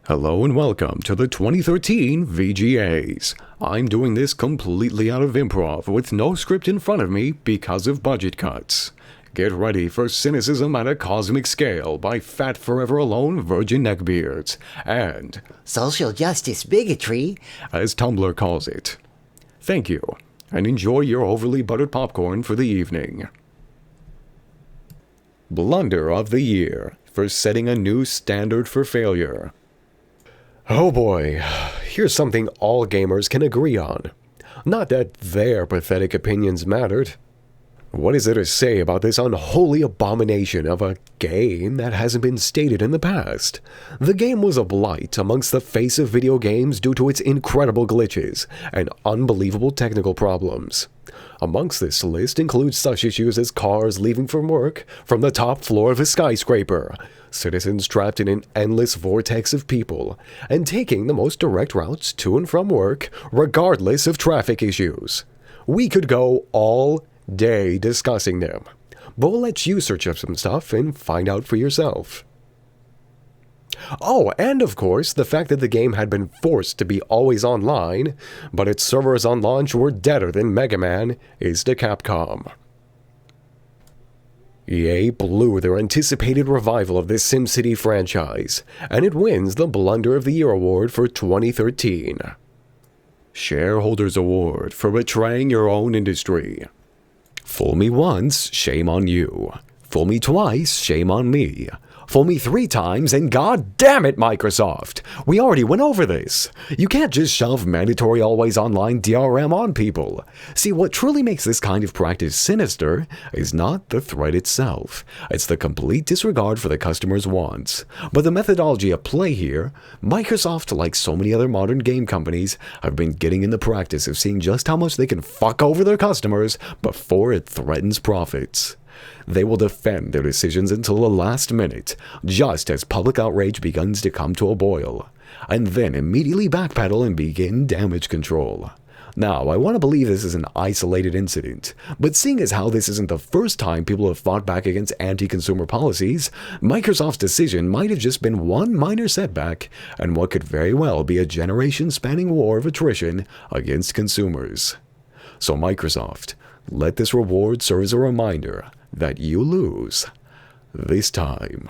Hello and welcome to the 2013 VGAs. I'm doing this completely out of improv with no script in front of me because of budget cuts. Get ready for cynicism at a cosmic scale by fat forever alone virgin neckbeards and social justice bigotry, as Tumblr calls it. Thank you, and enjoy your overly buttered popcorn for the evening. Blunder of the Year for setting a new standard for failure. Oh boy, here's something all gamers can agree on. Not that their pathetic opinions mattered. What is there to say about this unholy abomination of a game that hasn't been stated in the past? The game was a blight amongst the face of video games due to its incredible glitches and unbelievable technical problems. Amongst this list includes such issues as cars leaving from work from the top floor of a skyscraper, citizens trapped in an endless vortex of people, and taking the most direct routes to and from work regardless of traffic issues. We could go all day discussing them, but we'll let you search up some stuff and find out for yourself. Oh, and of course, the fact that the game had been forced to be always online, but its servers on launch were deader than Mega Man, is to Capcom. EA blew their anticipated revival of this SimCity franchise, and it wins the Blunder of the Year award for 2013. Shareholders Award for betraying your own industry. Fool me once, shame on you. Fool me twice, shame on me. Fool me 3 times, and god damn it, Microsoft! We already went over this. You can't just shove mandatory always online DRM on people. See, what truly makes this kind of practice sinister is not the threat itself. It's the complete disregard for the customer's wants. But the methodology at play here, Microsoft, like so many other modern game companies, have been getting in the practice of seeing just how much they can fuck over their customers before it threatens profits. They will defend their decisions until the last minute, just as public outrage begins to come to a boil, and then immediately backpedal and begin damage control. Now, I want to believe this is an isolated incident, but seeing as how this isn't the first time people have fought back against anti-consumer policies, Microsoft's decision might have just been one minor setback, and what could very well be a generation-spanning war of attrition against consumers. So Microsoft, let this reward serve as a reminder that you lose this time.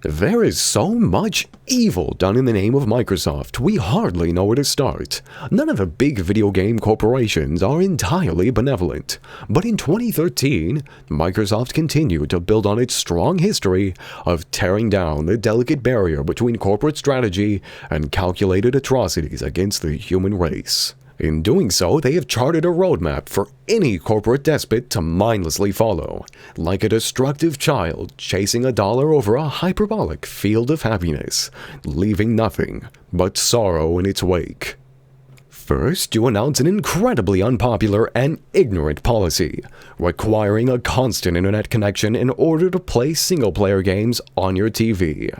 There is so much evil done in the name of Microsoft, we hardly know where to start. None of the big video game corporations are entirely benevolent, but in 2013, Microsoft continued to build on its strong history of tearing down the delicate barrier between corporate strategy and calculated atrocities against the human race. In doing so, they have charted a roadmap for any corporate despot to mindlessly follow, like a destructive child chasing a dollar over a hyperbolic field of happiness, leaving nothing but sorrow in its wake. First, you announce an incredibly unpopular and ignorant policy, requiring a constant internet connection in order to play single-player games on your TV.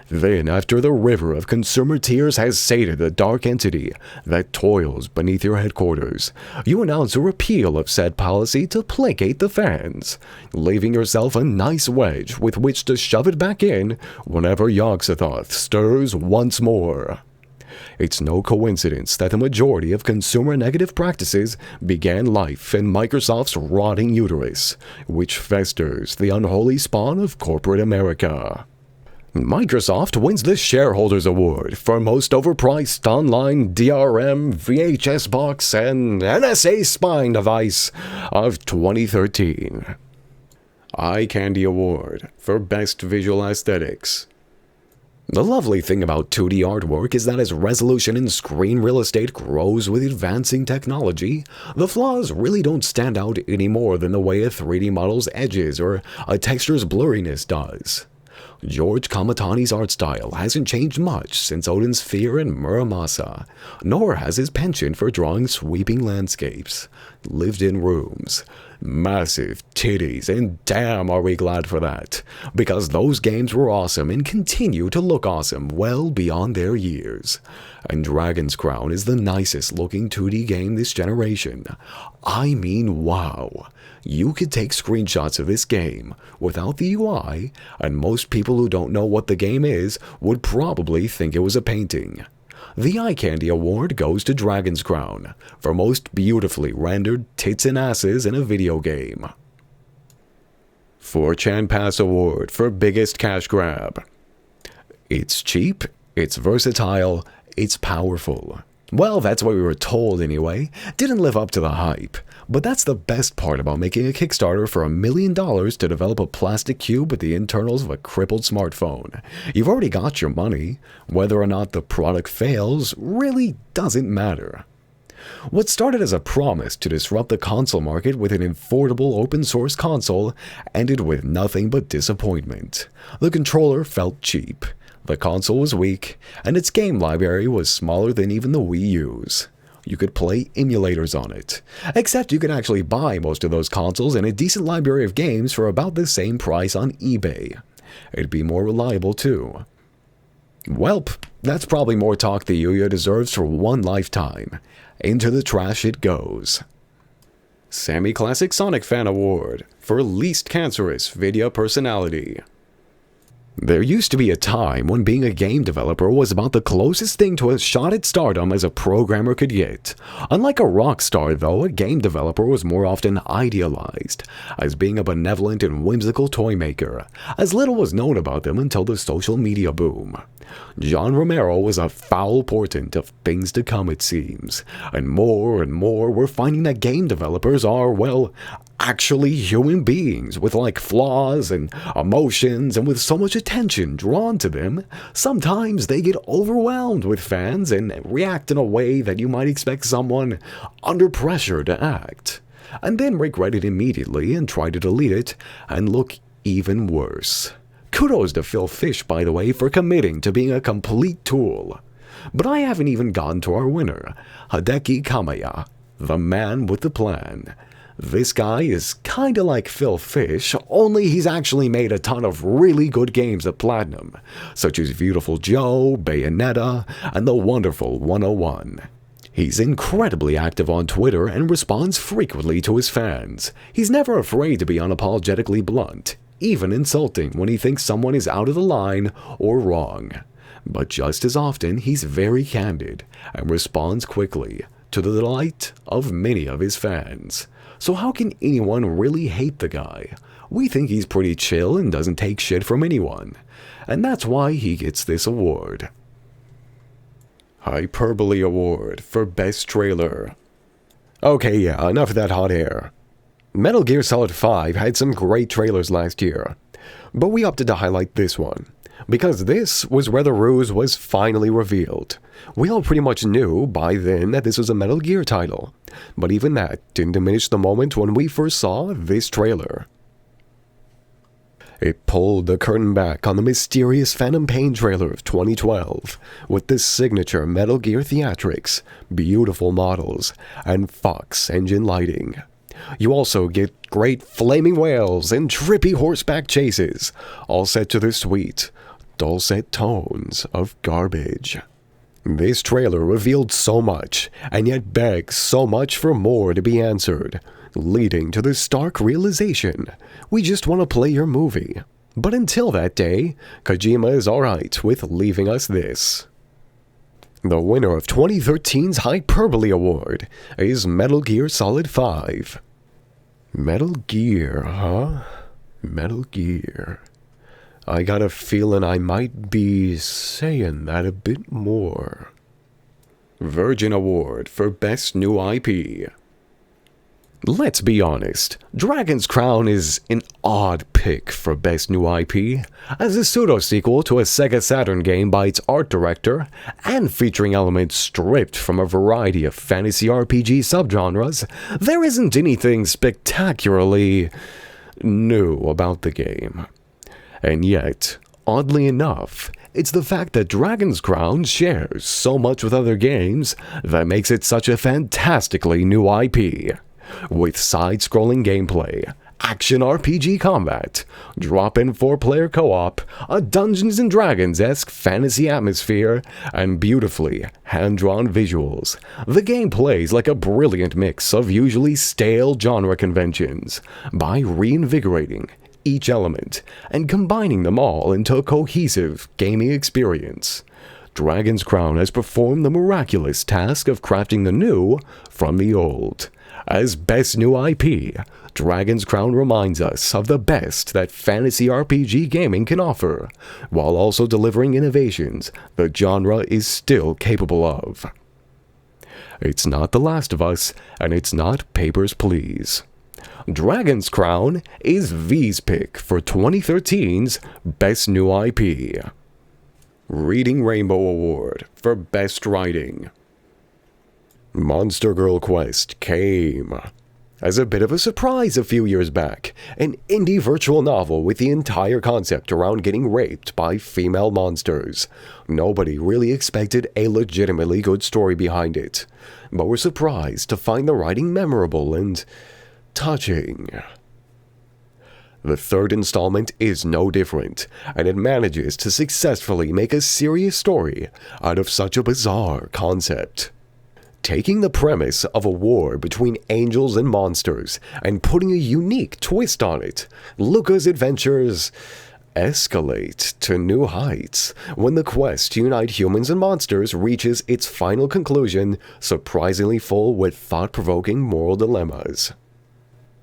Then, after the river of consumer tears has sated the dark entity that toils beneath your headquarters, you announce a repeal of said policy to placate the fans, leaving yourself a nice wedge with which to shove it back in whenever Yogg-Sothoth stirs once more. It's no coincidence that the majority of consumer negative practices began life in Microsoft's rotting uterus, which festers the unholy spawn of corporate America. Microsoft wins the Shareholders Award for most overpriced online DRM, VHS box, and NSA spying device of 2013. Eye Candy Award for best visual aesthetics. The lovely thing about 2D artwork is that as resolution and screen real estate grows with advancing technology, the flaws really don't stand out any more than the way a 3D model's edges or a texture's blurriness does. George Kamatani's art style hasn't changed much since Odin's Fear and Muramasa, nor has his penchant for drawing sweeping landscapes. lived-in rooms, massive titties, and damn are we glad for that, because those games were awesome and continue to look awesome well beyond their years. And Dragon's Crown is the nicest looking 2D game this generation. I mean, wow. You could take screenshots of this game without the UI, and most people who don't know what the game is would probably think it was a painting. The Eye Candy Award goes to Dragon's Crown for most beautifully rendered tits and asses in a video game. 4chan Pass Award for biggest cash grab. It's cheap, it's versatile, it's powerful. Well, that's what we were told anyway. Didn't live up to the hype. But that's the best part about making a Kickstarter for $1 million to develop a plastic cube with the internals of a crippled smartphone. You've already got your money. Whether or not the product fails really doesn't matter. What started as a promise to disrupt the console market with an affordable open-source console ended with nothing but disappointment. The controller felt cheap, the console was weak, and its game library was smaller than even the Wii U's. You could play emulators on it, except you could actually buy most of those consoles and a decent library of games for about the same price on eBay. It'd be more reliable too. Welp, that's probably more talk the Yuya deserves for one lifetime. Into the trash it goes. SammyClassicSonicFan Award for least cancerous video personality. There used to be a time when being a game developer was about the closest thing to a shot at stardom as a programmer could get. Unlike a rock star, though, a game developer was more often idealized as being a benevolent and whimsical toy maker, as little was known about them until the social media boom. John Romero was a foul portent of things to come, it seems, and more we're finding that game developers are, well, actually human beings with flaws and emotions, and with so much attention drawn to them, sometimes they get overwhelmed with fans and react in a way that you might expect someone under pressure to act, and then regret it immediately and try to delete it and look even worse. Kudos to Phil Fish, by the way, for committing to being a complete tool. But I haven't even gotten to our winner, Hideki Kamiya, the man with the plan. This guy is kinda like Phil Fish, only he's actually made a ton of really good games at Platinum, such as Beautiful Joe, Bayonetta, and the wonderful 101. He's incredibly active on Twitter and responds frequently to his fans. He's never afraid to be unapologetically blunt, even insulting when he thinks someone is out of the line or wrong. But just as often, he's very candid and responds quickly, to the delight of many of his fans. So how can anyone really hate the guy? We think he's pretty chill and doesn't take shit from anyone. And that's why he gets this award. Hyperbole Award for Best Trailer. Okay, yeah, enough of that hot air. Metal Gear Solid 5 had some great trailers last year, but we opted to highlight this one, because this was where the ruse was finally revealed. We all pretty much knew by then that this was a Metal Gear title, but even that didn't diminish the moment when we first saw this trailer. It pulled the curtain back on the mysterious Phantom Pain trailer of 2012, with the signature Metal Gear theatrics, beautiful models, and Fox engine lighting. You also get great flaming whales and trippy horseback chases, all set to the sweet, dulcet tones of garbage. This trailer revealed so much, and yet begs so much for more to be answered, leading to the stark realization, we just want to play your movie. But until that day, Kojima is alright with leaving us this. The winner of 2013's Hyperbole Award is Metal Gear Solid 5. Metal Gear, huh? Metal Gear. I got a feeling I might be saying that a bit more. Virgin Award for Best New IP. Let's be honest, Dragon's Crown is an odd pick for Best New IP, as a pseudo-sequel to a Sega Saturn game by its art director, and featuring elements stripped from a variety of fantasy RPG subgenres. There isn't anything spectacularly new about the game. And yet, oddly enough, it's the fact that Dragon's Crown shares so much with other games that makes it such a fantastically new IP. with side-scrolling gameplay, action RPG combat, drop-in 4-player co-op, a Dungeons & Dragons-esque fantasy atmosphere, and beautifully hand-drawn visuals. The game plays like a brilliant mix of usually stale genre conventions by reinvigorating each element and combining them all into a cohesive gaming experience. Dragon's Crown has performed the miraculous task of crafting the new from the old. As best new IP, Dragon's Crown reminds us of the best that fantasy RPG gaming can offer, while also delivering innovations the genre is still capable of. It's not The Last of Us, and it's not Papers, Please. Dragon's Crown is V's pick for 2013's Best New IP. Reading Rainbow Award for Best Writing. Monster Girl Quest came as a bit of a surprise a few years back, an indie virtual novel with the entire concept around getting raped by female monsters. Nobody really expected a legitimately good story behind it, but were surprised to find the writing memorable and touching. The third installment is no different, and it manages to successfully make a serious story out of such a bizarre concept. Taking the premise of a war between angels and monsters and putting a unique twist on it, Luca's adventures escalate to new heights when the quest to unite humans and monsters reaches its final conclusion, surprisingly full with thought-provoking moral dilemmas.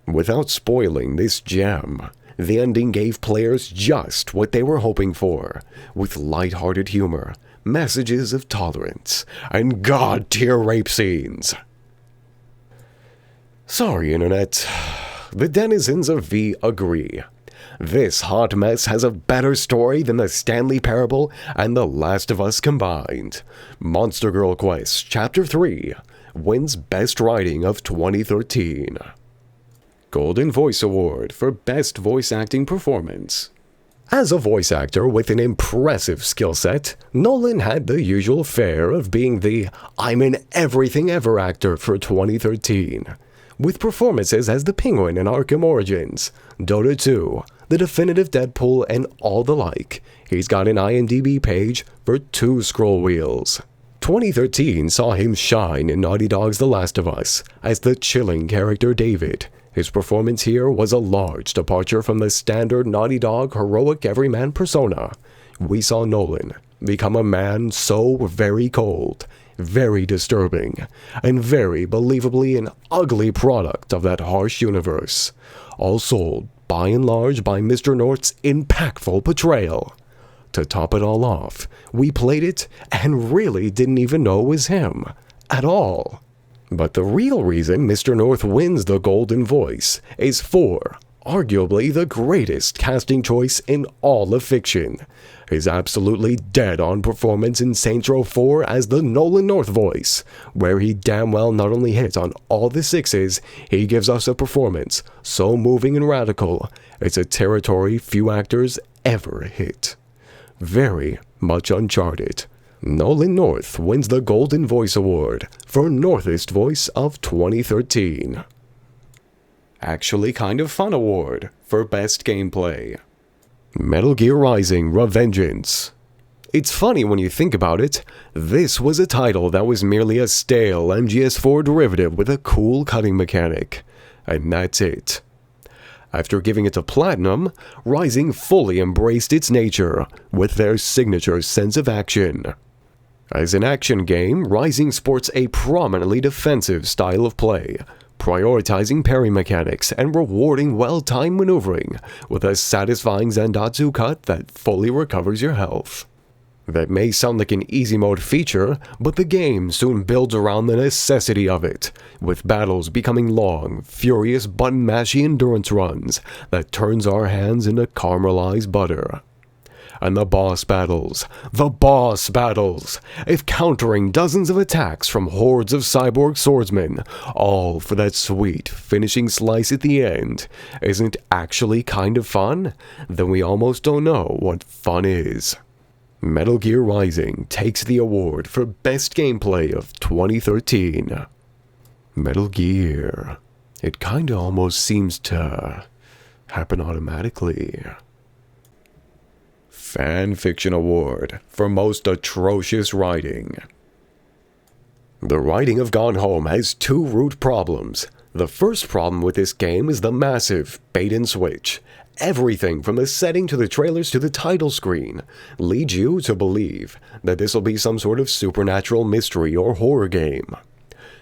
Without spoiling this gem, the ending gave players just what they were hoping for, with light-hearted humor, messages of tolerance, and god-tier rape scenes. Sorry, Internet. The denizens of V agree. This hot mess has a better story than the Stanley Parable and The Last of Us combined. Monster Girl Quest Chapter 3 wins Best Writing of 2013. Golden Voice Award for Best Voice Acting Performance. As a voice actor with an impressive skill set, Nolan had the usual fare of being the I'm in everything ever actor for 2013. With performances as the Penguin in Arkham Origins, Dota 2, The Definitive Deadpool, and all the like, he's got an IMDb page for 2 scroll wheels. 2013 saw him shine in Naughty Dog's The Last of Us as the chilling character David. His performance here was a large departure from the standard Naughty Dog heroic everyman persona. We saw Nolan become a man so very cold, very disturbing, and very believably an ugly product of that harsh universe, all sold by and large by Mr. North's impactful portrayal. To top it all off, we played it and really didn't even know it was him at all. But the real reason Mr. North wins the Golden Voice is for arguably the greatest casting choice in all of fiction. His absolutely dead-on performance in Saints Row 4 as the Nolan North voice, where he damn well not only hits on all the sixes, he gives us a performance so moving and radical, it's a territory few actors ever hit. Very much uncharted. Nolan North wins the Golden Voice Award for Northest Voice of 2013. Actually Kind of Fun Award for Best Gameplay. Metal Gear Rising: Revengeance. It's funny when you think about it, this was a title that was merely a stale MGS4 derivative with a cool cutting mechanic. And that's it. After giving it to Platinum, Rising fully embraced its nature with their signature sense of action. As an action game, Rising sports a prominently defensive style of play, prioritizing parry mechanics and rewarding well-timed maneuvering with a satisfying Zandatsu cut that fully recovers your health. That may sound like an easy mode feature, but the game soon builds around the necessity of it, with battles becoming long, furious button-mashy endurance runs that turns our hands into caramelized butter. And the boss battles, if countering dozens of attacks from hordes of cyborg swordsmen, all for that sweet finishing slice at the end, isn't actually kind of fun, then we almost don't know what fun is. Metal Gear Rising takes the award for Best Gameplay of 2013. Metal Gear. It kinda almost seems to happen automatically. Fanfiction Award for most atrocious writing. The writing of Gone Home has two root problems. The first problem with this game is the massive bait and switch. Everything from the setting to the trailers to the title screen leads you to believe that this will be some sort of supernatural mystery or horror game,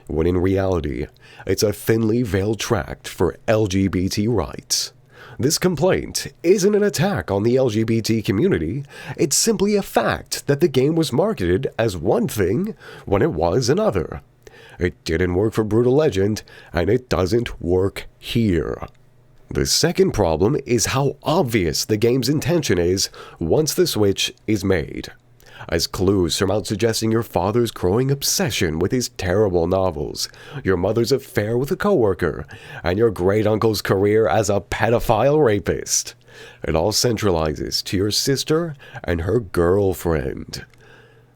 when in reality, it's a thinly veiled tract for LGBT rights. This complaint isn't an attack on the LGBT community, it's simply a fact that the game was marketed as one thing when it was another. It didn't work for Brutal Legend, and it doesn't work here. The second problem is how obvious the game's intention is once the switch is made. As clues surmount suggesting your father's growing obsession with his terrible novels, your mother's affair with a coworker, and your great-uncle's career as a pedophile rapist. It all centralizes to your sister and her girlfriend.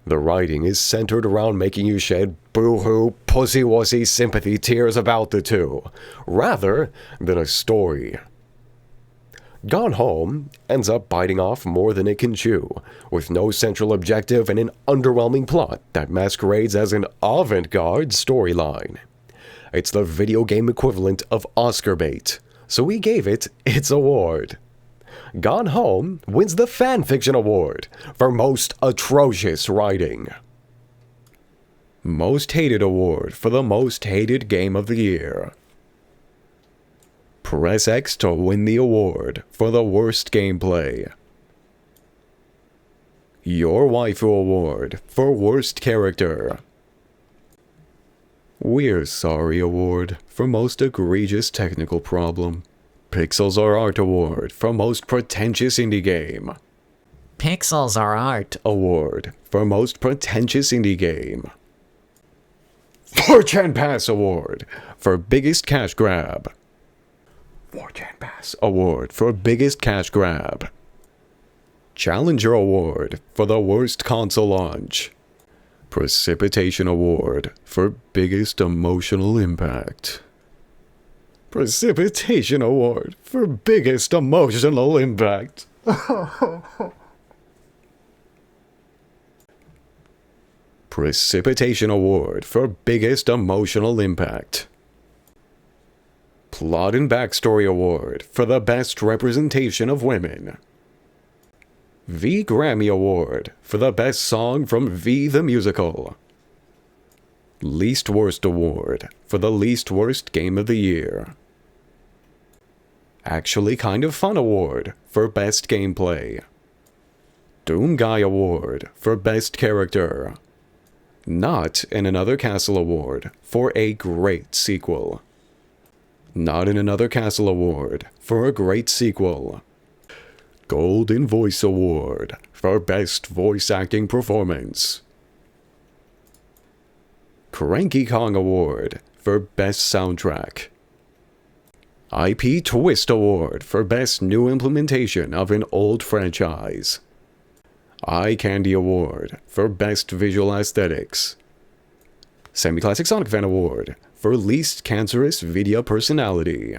The writing is centered around making you shed boo-hoo, pussy-wussy sympathy tears about the two, rather than a story. Gone Home ends up biting off more than it can chew, with no central objective and an underwhelming plot that masquerades as an avant-garde storyline. It's the video game equivalent of Oscar bait, so we gave it its award. Gone Home wins the Fanfiction Award for most atrocious writing. Most Hated Award for the most hated game of the year. Press X to win the award for the worst gameplay. Your Waifu Award for worst character. We're Sorry Award for most egregious technical problem. Pixels Are Art Award for most pretentious indie game. Pixels Are Art Award for most pretentious indie game. 4chan Pass Award for biggest cash grab. 4chan Pass Award for biggest cash grab. Challenger Award for the worst console launch. Precipitation Award for biggest emotional impact. Precipitation Award for biggest emotional impact. Precipitation Award for biggest emotional impact. Plot and Backstory Award for the best representation of women. V Grammy Award for the best song from V the Musical. Least Worst Award for the least worst game of the year. Actually Kind of Fun Award for best gameplay. Doom Guy Award for best character. Not in Another Castle Award for a great sequel. Not in Another Castle Award for a great sequel. Golden Voice Award for best voice acting performance. Cranky Kong Award for best soundtrack. IP Twist Award for best new implementation of an old franchise. Eye Candy Award for best visual aesthetics. SammyClassicSonicFan Award for least cancerous video personality.